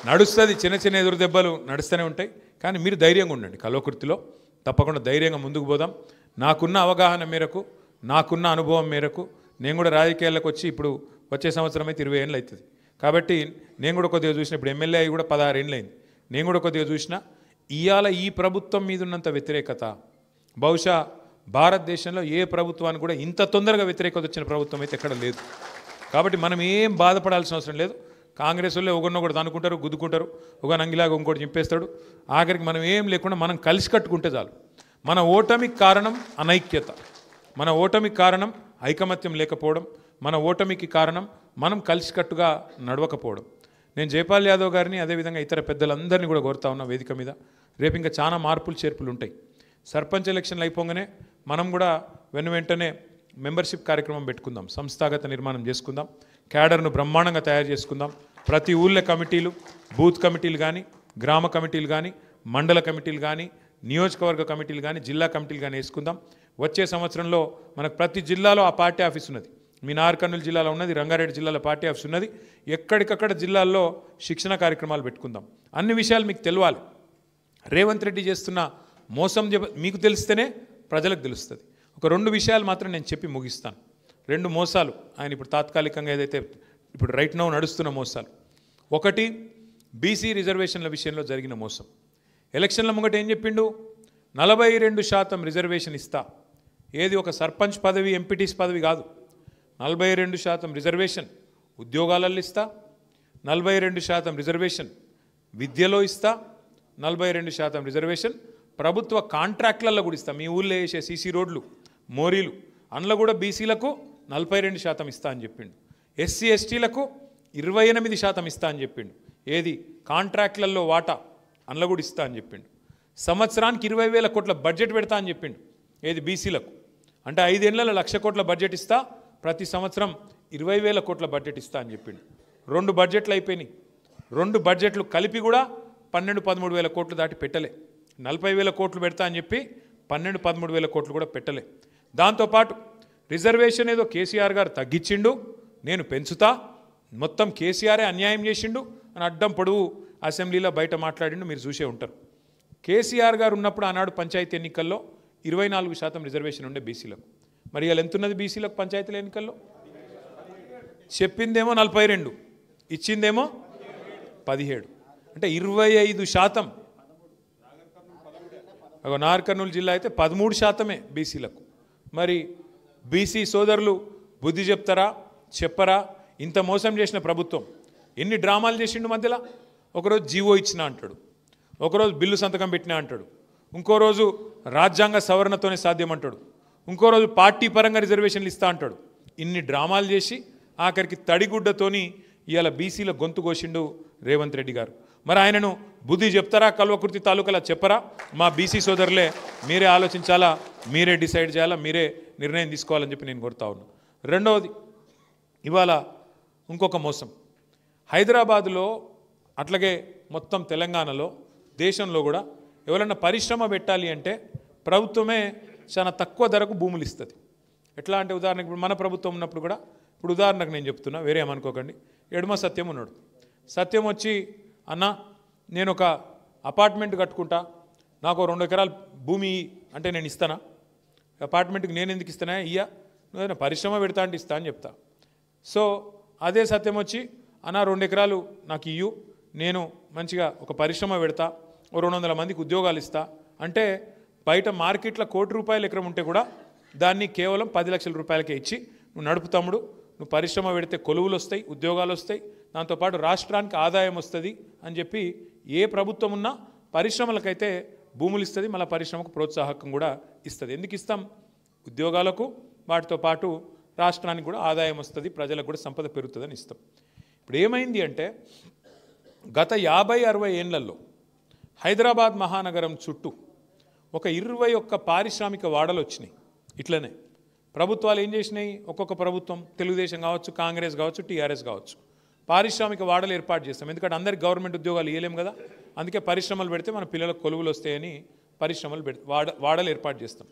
నడుస్తుంది చిన్న చిన్న ఎదురు దెబ్బలు నడుస్తూనే ఉంటాయి కానీ మీరు ధైర్యంగా ఉండండి కల్వకుర్తిలో తప్పకుండా ధైర్యంగా ముందుకు పోదాం నాకున్న అవగాహన మేరకు నాకున్న అనుభవం మేరకు నేను కూడా రాజకీయాలకు వచ్చి ఇప్పుడు వచ్చే సంవత్సరం అయితే 20 ఏళ్ళు అవుతుంది కాబట్టి నేను కూడా కొద్దిగా చూసిన ఇప్పుడు ఎమ్మెల్యే అయ్యి కూడా 16 ఏళ్ళు అయింది నేను కూడా కొద్దిగా చూసిన ఇవాళ ఈ ప్రభుత్వం మీద ఉన్నంత వ్యతిరేకత బహుశా భారతదేశంలో ఏ ప్రభుత్వానికి కూడా ఇంత తొందరగా వ్యతిరేకత వచ్చిన ప్రభుత్వం అయితే ఎక్కడ లేదు కాబట్టి మనం ఏం బాధపడాల్సిన అవసరం లేదు కాంగ్రెస్ వాళ్ళు ఒకరినొకటి అనుకుంటారు గుద్దుకుంటారు ఒక నంగిలాగా ఇంకోటి చింపేస్తాడు ఆఖరికి మనం ఏం లేకుండా మనం కలిసి కట్టుకుంటే చాలు మన ఓటమికి కారణం అనైక్యత మన ఓటమికి కారణం ఐకమత్యం లేకపోవడం మన ఓటమికి కారణం మనం కలిసికట్టుగా నడవకపోవడం నేను జైపాల్ యాదవ్ గారిని అదేవిధంగా ఇతర పెద్దలందరినీ కూడా కోరుతా ఉన్నా వేదిక మీద రేపు ఇంకా చాలా మార్పులు చేర్పులు ఉంటాయి సర్పంచ్ ఎలక్షన్లు అయిపోగానే మనం కూడా వెంటనే మెంబర్షిప్ కార్యక్రమం పెట్టుకుందాం సంస్థాగత నిర్మాణం చేసుకుందాం క్యాడర్ను బ్రహ్మాండంగా తయారు చేసుకుందాం ప్రతి ఊళ్ళో కమిటీలు బూత్ కమిటీలు కానీ గ్రామ కమిటీలు కానీ మండల కమిటీలు కానీ నియోజకవర్గ కమిటీలు కానీ జిల్లా కమిటీలు కానీ వేసుకుందాం వచ్చే సంవత్సరంలో మనకు ప్రతి జిల్లాలో ఆ పార్టీ ఆఫీస్ ఉన్నది మీ నార్కర్నూలు జిల్లాలో ఉన్నది రంగారెడ్డి జిల్లాలో పార్టీ ఆఫీస్ ఉన్నది ఎక్కడికక్కడ జిల్లాల్లో శిక్షణ కార్యక్రమాలు పెట్టుకుందాం అన్ని విషయాలు మీకు తెలియాలి రేవంత్ రెడ్డి చేస్తున్న మోసం మీకు తెలిస్తేనే ప్రజలకు తెలుస్తుంది ఒక 2 విషయాలు మాత్రం నేను చెప్పి ముగిస్తాను 2 మోసాలు ఆయన ఇప్పుడు తాత్కాలికంగా ఏదైతే ఇప్పుడు రైట్ నౌ నడుస్తున్న మోసాలు ఒకటి బీసీ రిజర్వేషన్ల విషయంలో జరిగిన మోసం ఎలక్షన్ల ముంగట ఏం చెప్పిండు 42% రిజర్వేషన్ ఇస్తా ఏది ఒక సర్పంచ్ పదవి ఎంపీటీస్ పదవి కాదు 42% రిజర్వేషన్ ఉద్యోగాలలో ఇస్తా 42% రిజర్వేషన్ విద్యలో ఇస్తా 42% రిజర్వేషన్ ప్రభుత్వ కాంట్రాక్ట్లలో కూడా ఇస్తా మీ ఊళ్ళో వేసే సీసీ రోడ్లు మోరీలు అందులో కూడా బీసీలకు 42% ఇస్తా అని చెప్పిండు ఎస్సీ ఎస్టీలకు 28% ఇస్తా అని చెప్పిండు ఏది కాంట్రాక్ట్లలో వాటా అందులో కూడా ఇస్తా అని చెప్పిండు సంవత్సరానికి 20,000 కోట్ల బడ్జెట్ పెడతా అని చెప్పిండు ఏది బీసీలకు అంటే 5 ఏళ్లలో 1,00,000 కోట్ల బడ్జెట్ ఇస్తా ప్రతి సంవత్సరం 20,000 కోట్ల బడ్జెట్ ఇస్తా అని చెప్పిండు 2 బడ్జెట్లు అయిపోయినాయి 2 బడ్జెట్లు కలిపి కూడా 12-13 వేల కోట్లు దాటి పెట్టలే 40,000 కోట్లు పెడతా అని చెప్పి 12-13 కోట్లు కూడా పెట్టలే దాంతోపాటు రిజర్వేషన్ ఏదో కేసీఆర్ గారు తగ్గించిండు నేను పెంచుతా మొత్తం కేసీఆరే అన్యాయం చేసిండు అని అడ్డం పొడువు అసెంబ్లీలో బయట మాట్లాడిండు మీరు చూసే ఉంటారు కేసీఆర్ గారు ఉన్నప్పుడు ఆనాడు పంచాయతీ ఎన్నికల్లో 24% రిజర్వేషన్ ఉండే బీసీలకు మరి ఇలా ఎంత ఉన్నది బీసీలకు పంచాయతీల ఎన్నికల్లో చెప్పిందేమో 42 ఇచ్చిందేమో 17 అంటే 25% నార్కర్నూలు జిల్లా అయితే 13% బీసీలకు మరి బీసీ సోదరులు బుద్ధి చెప్తారా చెప్పరా ఇంత మోసం చేసిన ప్రభుత్వం ఎన్ని డ్రామాలు చేసిండు మధ్యలో ఒకరోజు జీవో ఇచ్చినా అంటాడు ఒకరోజు బిల్లు సంతకం పెట్టినా అంటాడు ఇంకో రోజు రాజ్యాంగ సవరణతోనే సాధ్యం అంటాడు ఇంకో రోజు పార్టీ పరంగా రిజర్వేషన్లు ఇస్తా అంటాడు ఇన్ని డ్రామాలు చేసి ఆఖరికి తడిగుడ్డతోని ఇవాళ బీసీల గొంతు కోసిండు రేవంత్ రెడ్డి గారు మరి ఆయనను బుద్ధి చెప్తారా కల్వకుర్తి తాలూకాలో చెప్పరా మా బీసీ సోదరులే మీరే ఆలోచించాలా మీరే డిసైడ్ చేయాలా మీరే నిర్ణయం తీసుకోవాలని చెప్పి నేను కోరుతా ఉన్నా రెండవది ఇవాళ ఇంకొక మోసం హైదరాబాదులో అట్లాగే మొత్తం తెలంగాణలో దేశంలో కూడా ఎవరైనా పరిశ్రమ పెట్టాలి అంటే ప్రభుత్వమే చాలా తక్కువ ధరకు భూములు ఇస్తుంది ఎట్లా అంటే ఉదాహరణకు ఇప్పుడు మన ప్రభుత్వం ఉన్నప్పుడు కూడా ఇప్పుడు ఉదాహరణకు నేను చెప్తున్నా వేరే ఏమనుకోకండి ఎడమ సత్యం ఉన్నాడు సత్యం వచ్చి అన్న నేను ఒక అపార్ట్మెంట్ కట్టుకుంటా నాకు 2 ఎకరాల భూమి అంటే నేను ఇస్తానా అపార్ట్మెంట్కి నేను ఎందుకు ఇస్తానా ఇయ్యా నువ్వు పరిశ్రమ పెడతా అంటే ఇస్తా అని చెప్తా సో అదే సత్యం వచ్చి అన్న 2 ఎకరాలు నాకు ఇయ్యు నేను మంచిగా ఒక పరిశ్రమ పెడతా 200 మందికి ఉద్యోగాలు ఇస్తా అంటే బయట మార్కెట్లో ₹1,00,00,000 ఎకరం ఉంటే కూడా దాన్ని కేవలం 10 లక్షల రూపాయలకే ఇచ్చి నువ్వు నడుపు తమ్ముడు నువ్వు పరిశ్రమ పెడితే కొలువులు వస్తాయి ఉద్యోగాలు వస్తాయి దాంతోపాటు రాష్ట్రానికి ఆదాయం వస్తుంది అని చెప్పి ఏ ప్రభుత్వం ఉన్నా పరిశ్రమలకైతే భూములు ఇస్తుంది మళ్ళీ పరిశ్రమకు ప్రోత్సాహకం కూడా ఇస్తుంది ఎందుకు ఇస్తాం ఉద్యోగాలకు వాటితో పాటు రాష్ట్రానికి కూడా ఆదాయం వస్తుంది, ప్రజలకు కూడా సంపద పెరుగుతుందని ఇస్తాం. ఇప్పుడు ఏమైంది అంటే గత 50-60 ఏళ్లలో హైదరాబాద్ మహానగరం చుట్టూ ఒక 21 పారిశ్రామిక వాడలు వచ్చినాయి. ఇట్లనే ప్రభుత్వాలు ఏం చేసినాయి, ఒక్కొక్క ప్రభుత్వం తెలుగుదేశం కావచ్చు, కాంగ్రెస్ కావచ్చు, టీఆర్ఎస్ కావచ్చు, పారిశ్రామిక వాడలు ఏర్పాటు చేస్తాం. ఎందుకంటే అందరికి గవర్నమెంట్ ఉద్యోగాలు ఇవ్వలేం కదా, అందుకే పరిశ్రమలు పెడితే మన పిల్లలకు కొలువులు వస్తాయని పరిశ్రమలు వాడలు ఏర్పాటు చేస్తాం.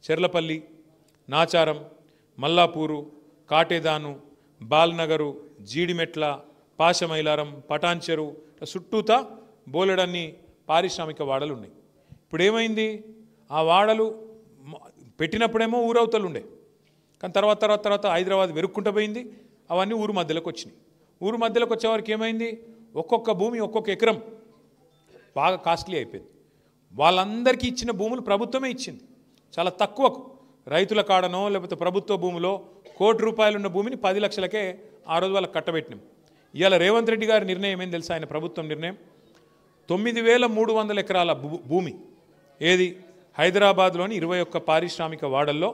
చెర్లపల్లి, నాచారం, మల్లాపూరు, కాటేదాను, బాల్నగరు, జీడిమెట్ల, పాశమైలారం, పటాన్చెరు చుట్టూతా బోలెడన్ని పారిశ్రామిక వాడలు ఉన్నాయి. ఇప్పుడు ఏమైంది, ఆ వాడలు పెట్టినప్పుడేమో ఊరవతలు ఉండే, కానీ తర్వాత హైదరాబాద్ వెరుక్కుంటూ పోయింది, అవన్నీ ఊరు మధ్యలోకి వచ్చినాయి. ఊరు మధ్యలోకి వచ్చేవారికి ఏమైంది, ఒక్కొక్క భూమి ఒక్కొక్క ఎకరం బాగా కాస్ట్లీ అయిపోయింది. వాళ్ళందరికీ ఇచ్చిన భూములు ప్రభుత్వమే ఇచ్చింది చాలా తక్కువకు. రైతుల కాడనో లేకపోతే ప్రభుత్వ భూమిలో ₹1,00,00,000 ఉన్న భూమిని 10 లక్షలకే ఆ రోజు వాళ్ళకి కట్టబెట్టినాం. ఇవాళ రేవంత్ రెడ్డి గారి నిర్ణయం ఏం తెలుసా, ఆయన ప్రభుత్వం నిర్ణయం 9,300 ఎకరాల భూమి ఏది హైదరాబాద్లోని 21 పారిశ్రామిక వాడల్లో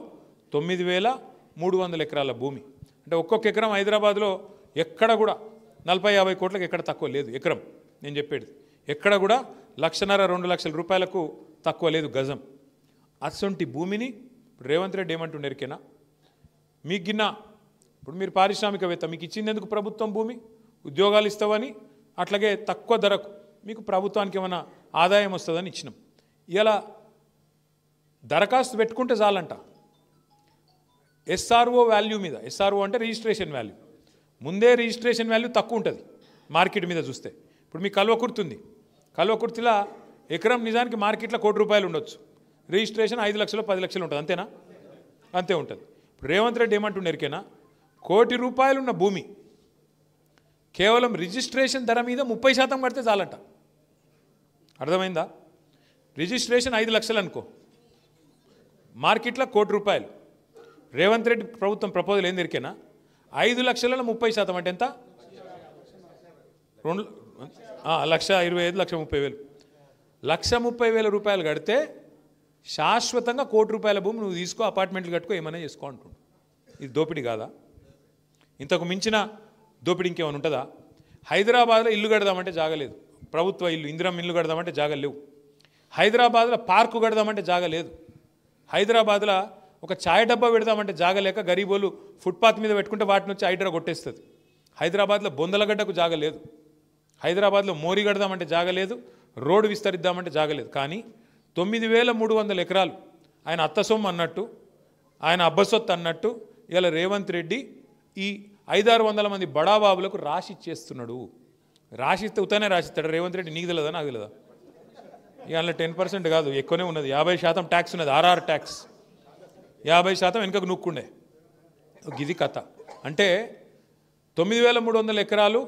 9,300 ఎకరాల భూమి. అంటే ఒక్కొక్క ఎకరం హైదరాబాద్లో ఎక్కడ కూడా 40-50 కోట్లకు ఎక్కడ తక్కువ లేదు ఎకరం. నేను చెప్పేది ఎక్కడ కూడా 1,50,000-2 లక్షల రూపాయలకు తక్కువ లేదు గజం. అసొంటి భూమిని రేవంత్ రెడ్డి ఏమంటుండే ఎరికేనా, మీకు గిన్నా ఇప్పుడు మీరు పారిశ్రామికవేత్త, మీకు ఇచ్చింది ఎందుకు ప్రభుత్వం భూమి, ఉద్యోగాలు ఇస్తావని, అట్లాగే తక్కువ ధరకు మీకు ప్రభుత్వానికి ఏమైనా ఆదాయం వస్తుందని ఇచ్చినాం. ఇలా దరఖాస్తు పెట్టుకుంటే చాలంట ఎస్ఆర్ఓ వాల్యూ మీద. ఎస్ఆర్ఓ అంటే రిజిస్ట్రేషన్ వాల్యూ, ముందే రిజిస్ట్రేషన్ వాల్యూ తక్కువ ఉంటుంది మార్కెట్ మీద చూస్తే. ఇప్పుడు మీ కల్వకుర్తి ఉంది, కల్వకుర్తిలో ఎకరం నిజానికి మార్కెట్లో ₹1,00,00,000 ఉండొచ్చు, రిజిస్ట్రేషన్ 5 లక్షలు 10 లక్షలు ఉంటుంది, అంతేనా? అంతే ఉంటుంది. ఇప్పుడు రేవంత్ రెడ్డి ఏమంటుండే ఎరికేనా, ₹1,00,00,000 ఉన్న భూమి కేవలం రిజిస్ట్రేషన్ ధర మీద 30% కడితే చాలంట. అర్థమైందా? రిజిస్ట్రేషన్ 5 లక్షలు అనుకో, మార్కెట్లో ₹1,00,00,000. రేవంత్ రెడ్డి ప్రభుత్వం ప్రపోజల్ ఏం దొరికేనా, 5 లక్షలలో 30% అంటే ఎంత, 1,25,000, 1,30,000. 1,30,000 రూపాయలు కడితే శాశ్వతంగా ₹1,00,00,000 భూమి నువ్వు తీసుకో, అపార్ట్మెంట్లు కట్టుకో, ఏమైనా చేసుకో అంటుండు. ఇది దోపిడీ కాదా? ఇంతకు మించిన దోపిడీ ఇంకేమైనా ఉంటుందా? హైదరాబాద్లో ఇల్లు కడదామంటే జాగలేదు, ప్రభుత్వ ఇల్లు, ఇందిరమ్మ ఇల్లు కడదామంటే జాగ లేవు. హైదరాబాద్లో పార్కు కడదామంటే జాగ లేదు. హైదరాబాద్లో ఒక ఛాయ్ డబ్బా పెడదామంటే జాగలేక గరీబోలు ఫుట్పాత్ మీద పెట్టుకుంటే వాటి నుంచి హైడ్రా కొట్టేస్తుంది. హైదరాబాద్లో బొందలగడ్డకు జాగలేదు, హైదరాబాద్లో మోరీ కడదామంటే జాగలేదు, రోడ్డు విస్తరిద్దామంటే జాగలేదు. కానీ 9,300 ఎకరాలు ఆయన అత్త సొమ్ము అన్నట్టు, ఆయన అబ్బసొత్తు అన్నట్టు ఇలా రేవంత్ రెడ్డి ఈ 500-600 మంది బడాబాబులకు రాసిచ్చేస్తున్నాడు. రాసిస్తే ఉత్తనే రాసిస్తాడు రేవంత్ రెడ్డి. నీకు తెలియదా, నాకు తెలియదా? ఇవాళ 10% కాదు, ఎక్కువనే ఉన్నది, 50% ట్యాక్స్ ఉన్నది, ఆర్ఆర్ ట్యాక్స్ 50% వెనుకకు నూక్కుండే. ఇది కథ. అంటే 9,300 ఎకరాలు,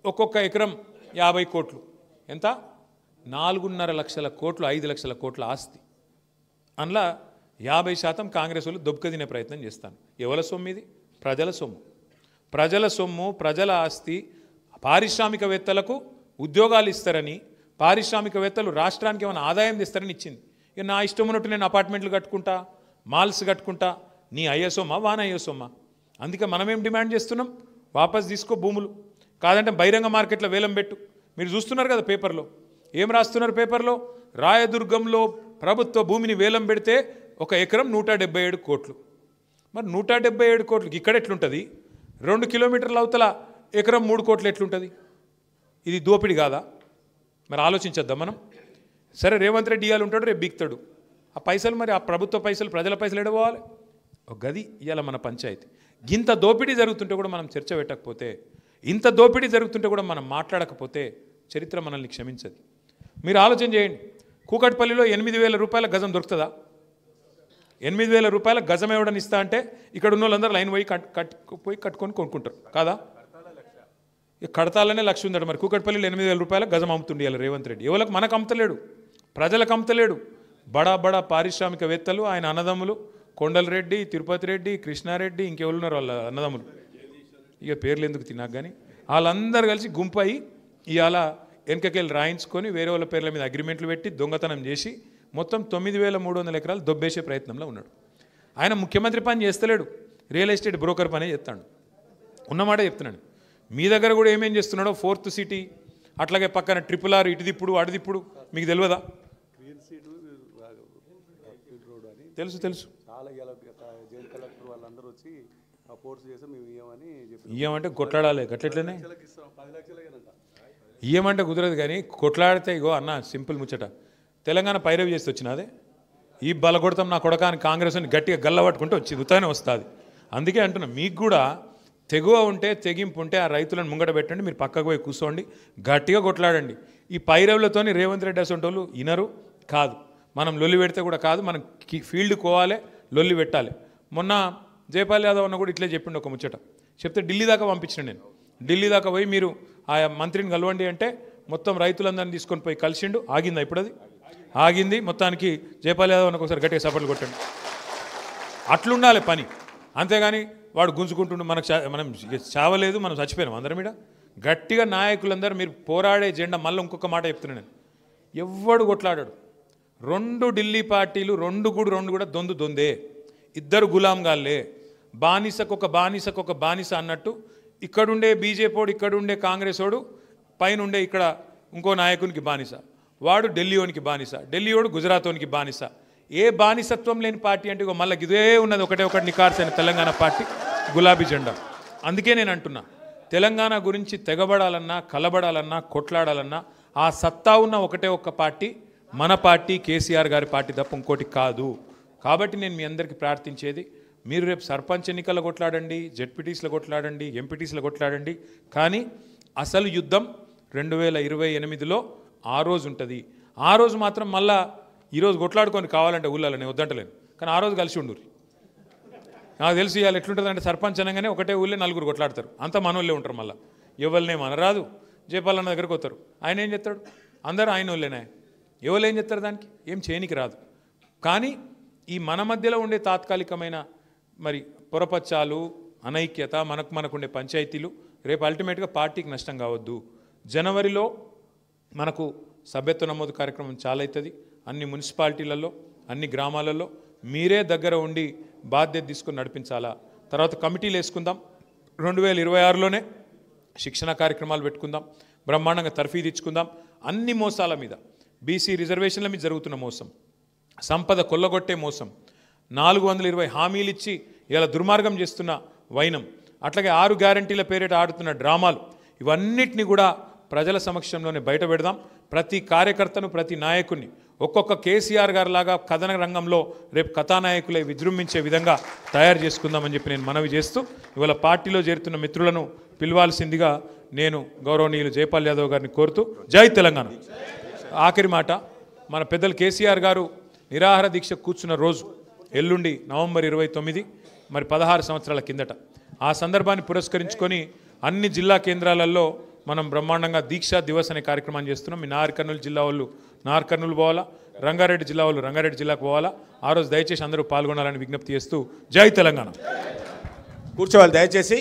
ఒక్కొక్క ఎకరం 50 కోట్లు, ఎంత? 4.5 లక్షల కోట్లు, 5 లక్షల కోట్ల ఆస్తి. అందులో 50% కాంగ్రెస్ వాళ్ళు దొబ్బక ప్రయత్నం చేస్తాను. ఎవరి సొమ్ము ఇది? ప్రజల సొమ్ము. ప్రజల సొమ్ము, ప్రజల ఆస్తి. పారిశ్రామికవేత్తలకు ఉద్యోగాలు ఇస్తారని, పారిశ్రామికవేత్తలు రాష్ట్రానికి ఏమైనా ఆదాయం తెస్తారని ఇచ్చింది. ఇక నా ఇష్టం ఉన్నట్టు నేను అపార్ట్మెంట్లు కట్టుకుంటా, మాల్స్ కట్టుకుంటా, నీ అయ్యే సొమ్మా వాన అయ్యే సొమ్మా? అందుకే మనమేం డిమాండ్ చేస్తున్నాం, వాపస్ తీసుకో భూములు, కాదంటే బహిరంగ మార్కెట్లో వేలం పెట్టు. మీరు చూస్తున్నారు కదా పేపర్లో, ఏం రాస్తున్నారు పేపర్లో, రాయదుర్గంలో ప్రభుత్వ భూమిని వేలం పెడితే ఒక ఎకరం 177 కోట్లు. మరి 177 కోట్లకి ఇక్కడ ఎట్లుంటుంది? 2 కిలోమీటర్ల అవతల ఎకరం 3 కోట్లు ఎట్లుంటుంది? ఇది దోపిడి కాదా? మరి ఆలోచించద్దాం మనం. సరే, రేవంత్ రెడ్డి ఇవాళ ఉంటాడు, రేపు బీక్తాడు. ఆ పైసలు, మరి ఆ ప్రభుత్వ పైసలు, ప్రజల పైసలు ఎడపోవాలి? ఒక గది ఇవాళ మన పంచాయతీ. ఇంత దోపిడీ జరుగుతుంటే కూడా మనం చర్చ పెట్టకపోతే, ఇంత దోపిడీ జరుగుతుంటే కూడా మనం మాట్లాడకపోతే చరిత్ర మనల్ని క్షమించదు. మీరు ఆలోచన చేయండి, కూకట్పల్లిలో 8,000 రూపాయల గజం దొరుకుతుందా? 8,000 రూపాయల గజం ఎవడని ఇస్తా అంటే ఇక్కడ ఉన్న వాళ్ళందరూ లైన్ పోయి కట్టుకొని కొనుక్కుంటారు కాదా? కడతాలనే లక్ష్యం ఉందట. మరి కూకట్పల్లిలో 8,000 రూపాయల గజం అమ్ముతుండే రేవంత్ రెడ్డి. ఎవరికి? మనకు అమ్ముతలేడు, ప్రజలకు అమ్ముతలేడు. బడా పారిశ్రామికవేత్తలు, ఆయన అన్నదమ్ములు, కొండలరెడ్డి, తిరుపతి రెడ్డి, కృష్ణారెడ్డి, ఇంకెవరున్నారు వాళ్ళ అన్నదమ్ములు, ఇక పేర్లు ఎందుకు తిన్నాక కానీ, వాళ్ళందరూ కలిసి గుంపయి ఇవాళ వెనకకెళ్ళి రాయించుకొని వేరే వాళ్ళ పేర్ల మీద అగ్రిమెంట్లు పెట్టి దొంగతనం చేసి మొత్తం 9,300 ఎకరాలు దొబ్బేసే ప్రయత్నంలో ఉన్నాడు. ఆయన ముఖ్యమంత్రి పని చేస్తలేడు, రియల్ ఎస్టేట్ బ్రోకర్ పనే చేస్తాడు. ఉన్నమాట చెప్తున్నాను. మీ దగ్గర కూడా ఏమేం చేస్తున్నాడో, 4th సిటీ, అట్లాగే పక్కన RRR ఇటుదిప్పుడు అటుదిప్పుడు మీకు తెలియదా? తెలుసు తెలుసు. ఇయ్యమంటే కొట్లాడాలి, గట్లెట్లనే ఇయ్యమంటే కుదరదు. కానీ కొట్లాడితే ఇగో అన్న సింపుల్ ముచ్చట, తెలంగాణ పైరవి చేసి వచ్చినదే ఈ బలగొడతాం నా కొడకాని కాంగ్రెస్ అని గట్టిగా గల్లబట్టుకుంటే వచ్చి ఉతానే వస్తుంది. అందుకే అంటున్నా, మీకు కూడా తెగువ ఉంటే, తెగింపు ఉంటే ఆ రైతులను ముంగట పెట్టండి, మీరు పక్కకు పోయి కూర్చోండి, గట్టిగా కొట్లాడండి. ఈ పైరవులతోని రేవంత్ రెడ్డి అసంటోళ్ళు ఇనరు కాదు. మనం లొల్లి పెడితే కూడా కాదు, మనం ఫీల్డ్ కోవాలి, లొల్లి పెట్టాలి. మొన్న జైపాల్ యాదవ్ అన్న కూడా ఇట్లే చెప్పిండు ఒక ముచ్చట. చెప్తే ఢిల్లీ దాకా పంపించిన నేను. ఢిల్లీ దాకా పోయి మీరు ఆ మంత్రిని కలవండి అంటే మొత్తం రైతులందరినీ తీసుకొని పోయి కలిసిండు. ఆగిందా ఇప్పుడు? అది ఆగింది. మొత్తానికి జైపాల్ యాదవ్ అన్న ఒకసారి గట్టిగా సపోర్ట్లు కొట్టండి. అట్లుండాలి పని, అంతేగాని వాడు గుంజుకుంటుండు మనం చావలేదు, మనం చచ్చిపోయినాం అందరం. మీద గట్టిగా నాయకులందరూ మీరు పోరాడే జెండా. మళ్ళీ ఇంకొక మాట చెప్తున్నాను నేను, ఎవ్వడు కొట్లాడాడు. 2 ఢిల్లీ పార్టీలు, రెండు కూడా దొందే, ఇద్దరు గులాంగాళ్ళే. బానిసకొక బానిస అన్నట్టు ఇక్కడుండే బీజేపీ వాడు, ఇక్కడుండే కాంగ్రెస్ వాడు, పైనుండే ఇక్కడ ఇంకో నాయకునికి బానిస. వాడు ఢిల్లీలోనికి బానిస, ఢిల్లీవాడు గుజరాత్లోనికి బానిస. ఏ బానిసత్వం లేని పార్టీ అంటే మళ్ళీ ఇదే ఉన్నది, ఒకటి నికార్సైన తెలంగాణ పార్టీ, గులాబీ జెండా. అందుకే నేను అంటున్నా, తెలంగాణ గురించి తెగబడాలన్నా, కలబడాలన్నా, కొట్లాడాలన్నా ఆ సత్తా ఉన్న ఒక్క పార్టీ, మన పార్టీ, కేసీఆర్ గారి పార్టీ తప్ప ఇంకోటి కాదు. కాబట్టి నేను మీ అందరికీ ప్రార్థించేది, మీరు రేపు సర్పంచ్ ఎన్నికల్లో కొట్లాడండి, జెడ్పీటీస్లో కొట్లాడండి, ఎంపీటీస్లో కొట్లాడండి, కానీ అసలు యుద్ధం 2028లో ఆ రోజు ఉంటుంది. ఆ రోజు మాత్రం మళ్ళా ఈరోజు కొట్లాడుకొని కావాలంటే ఊళ్ళలో నేను వద్దంటలేను, కానీ ఆ రోజు కలిసి ఉండుర్రి. నాకు తెలిసి ఇవాళ ఎట్లుంటుందంటే సర్పంచ్ అనగానే ఒకటే ఊళ్ళే 4 కొట్లాడతారు, అంతా మనోళ్ళే ఉంటారు. మళ్ళీ ఎవరినే మనరాదు. జయపాల్ అన్న దగ్గరికి వస్తారు, ఆయన ఏం చెప్తాడు? అందరూ ఆయన వాళ్ళేనా? ఎవరు ఏం చెప్తారు? దానికి ఏం చేయనికి రాదు. కానీ ఈ మన మధ్యలో ఉండే తాత్కాలికమైన మరి పొరపచ్చాలు, అనైక్యత, మనకుండే పంచాయతీలు రేపు అల్టిమేట్గా పార్టీకి నష్టం కావద్దు. జనవరిలో మనకు సభ్యత్వ నమోదు కార్యక్రమం చాలా అవుతుంది. అన్ని మున్సిపాలిటీలలో, అన్ని గ్రామాలలో మీరే దగ్గర ఉండి బాధ్యత తీసుకొని నడిపించాలా. తర్వాత కమిటీలు వేసుకుందాం. 2026లోనే శిక్షణ కార్యక్రమాలు పెట్టుకుందాం, బ్రహ్మాండంగా తర్ఫీదు ఇచ్చుకుందాం. అన్ని మోసాల మీద, బీసీ రిజర్వేషన్ల మీద జరుగుతున్న మోసం, సంపద కొల్లగొట్టే మోసం, 420 హామీలు ఇచ్చి ఇలా దుర్మార్గం చేస్తున్న వైనం, అట్లాగే 6 గ్యారంటీల పేరిట ఆడుతున్న డ్రామాలు, ఇవన్నిటిని కూడా ప్రజల సమక్షంలోనే బయట పెడదాం. ప్రతి కార్యకర్తను, ప్రతి నాయకుడిని ఒక్కొక్క కేసీఆర్ గారి లాగా కథన రంగంలో రేపు కథానాయకులే విజృంభించే విధంగా తయారు చేసుకుందామని చెప్పి నేను మనవి చేస్తూ, ఇవాళ పార్టీలో చేరుతున్న మిత్రులను పిలవాల్సిందిగా నేను గౌరవనీయులు జైపాల్ యాదవ్ గారిని కోరుతూ, జై తెలంగాణ. ఆఖరి మాట, మన పెద్దలు కేసీఆర్ గారు నిరాహార దీక్ష కూర్చున్న రోజు ఎల్లుండి నవంబర్ 29, మరి 16 సంవత్సరాల కిందట. ఆ సందర్భాన్ని పురస్కరించుకొని అన్ని జిల్లా కేంద్రాలలో మనం బ్రహ్మాండంగా దీక్షా దివస్ అనే కార్యక్రమాన్ని చేస్తున్నాం. మీ నాగర్ కర్నూలు జిల్లా వాళ్ళు నాగర్ కర్నూలు పోవాలా, రంగారెడ్డి జిల్లా వాళ్ళు రంగారెడ్డి జిల్లాకు పోవాలా. ఆ రోజు దయచేసి అందరూ పాల్గొనాలని విజ్ఞప్తి చేస్తూ, జై తెలంగాణ.
కూర్చోవాలి దయచేసి.